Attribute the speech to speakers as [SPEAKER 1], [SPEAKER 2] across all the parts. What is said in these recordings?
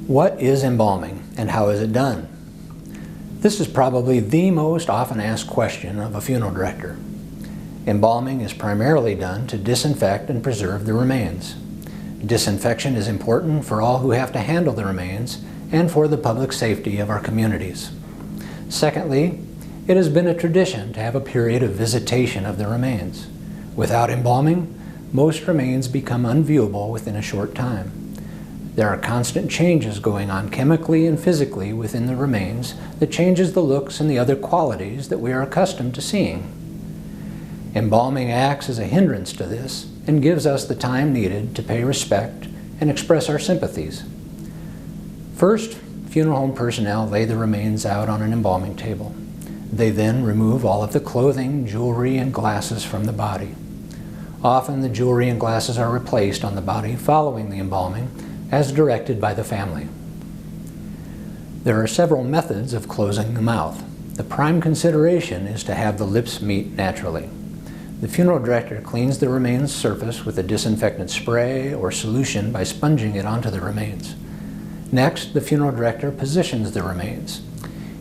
[SPEAKER 1] What is embalming and how is it done? This is probably the most often asked question of a funeral director. Embalming is primarily done to disinfect and preserve the remains. Disinfection is important for all who have to handle the remains and for the public safety of our communities. Secondly, it has been a tradition to have a period of visitation of the remains. Without embalming, most remains become unviewable within a short time. There are constant changes going on chemically and physically within the remains that changes the looks and the other qualities that we are accustomed to seeing. Embalming acts as a hindrance to this and gives us the time needed to pay respect and express our sympathies. First, funeral home personnel lay the remains out on an embalming table. They then remove all of the clothing, jewelry, and glasses from the body. Often the jewelry and glasses are replaced on the body following the embalming, as directed by the family. There are several methods of closing the mouth. The prime consideration is to have the lips meet naturally. The funeral director cleans the remains surface with a disinfectant spray or solution by sponging it onto the remains. Next, the funeral director positions the remains.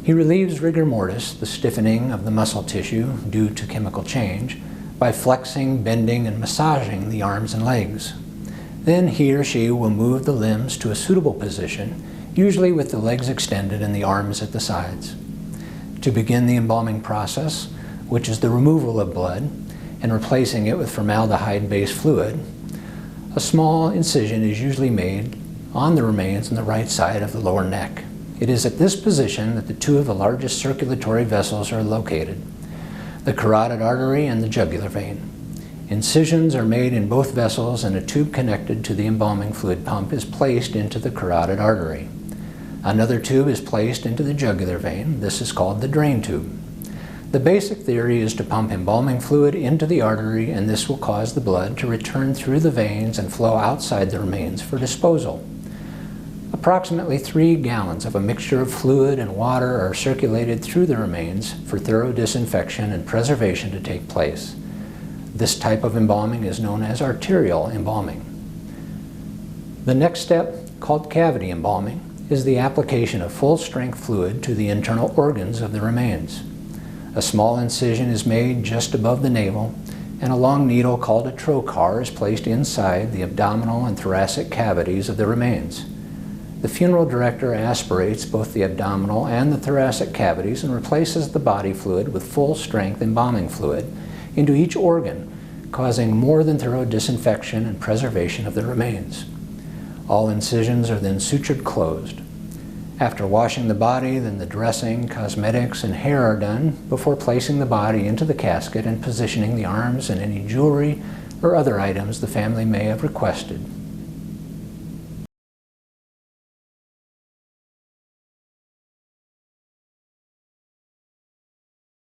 [SPEAKER 1] He relieves rigor mortis, the stiffening of the muscle tissue due to chemical change, by flexing, bending, and massaging the arms and legs. Then he or she will move the limbs to a suitable position, usually with the legs extended and the arms at the sides. To begin the embalming process, which is the removal of blood and replacing it with formaldehyde-based fluid, a small incision is usually made on the remains on the right side of the lower neck. It is at this position that the two of the largest circulatory vessels are located, the carotid artery and the jugular vein. Incisions are made in both vessels and a tube connected to the embalming fluid pump is placed into the carotid artery. Another tube is placed into the jugular vein. This is called the drain tube. The basic theory is to pump embalming fluid into the artery, and this will cause the blood to return through the veins and flow outside the remains for disposal. Approximately 3 gallons of a mixture of fluid and water are circulated through the remains for thorough disinfection and preservation to take place. This type of embalming is known as arterial embalming. The next step, called cavity embalming, is the application of full-strength fluid to the internal organs of the remains. A small incision is made just above the navel, and a long needle called a trocar is placed inside the abdominal and thoracic cavities of the remains. The funeral director aspirates both the abdominal and the thoracic cavities and replaces the body fluid with full-strength embalming fluid into each organ, causing more than thorough disinfection and preservation of the remains. All incisions are then sutured closed. After washing the body, then the dressing, cosmetics, and hair are done before placing the body into the casket and positioning the arms and any jewelry or other items the family may have requested.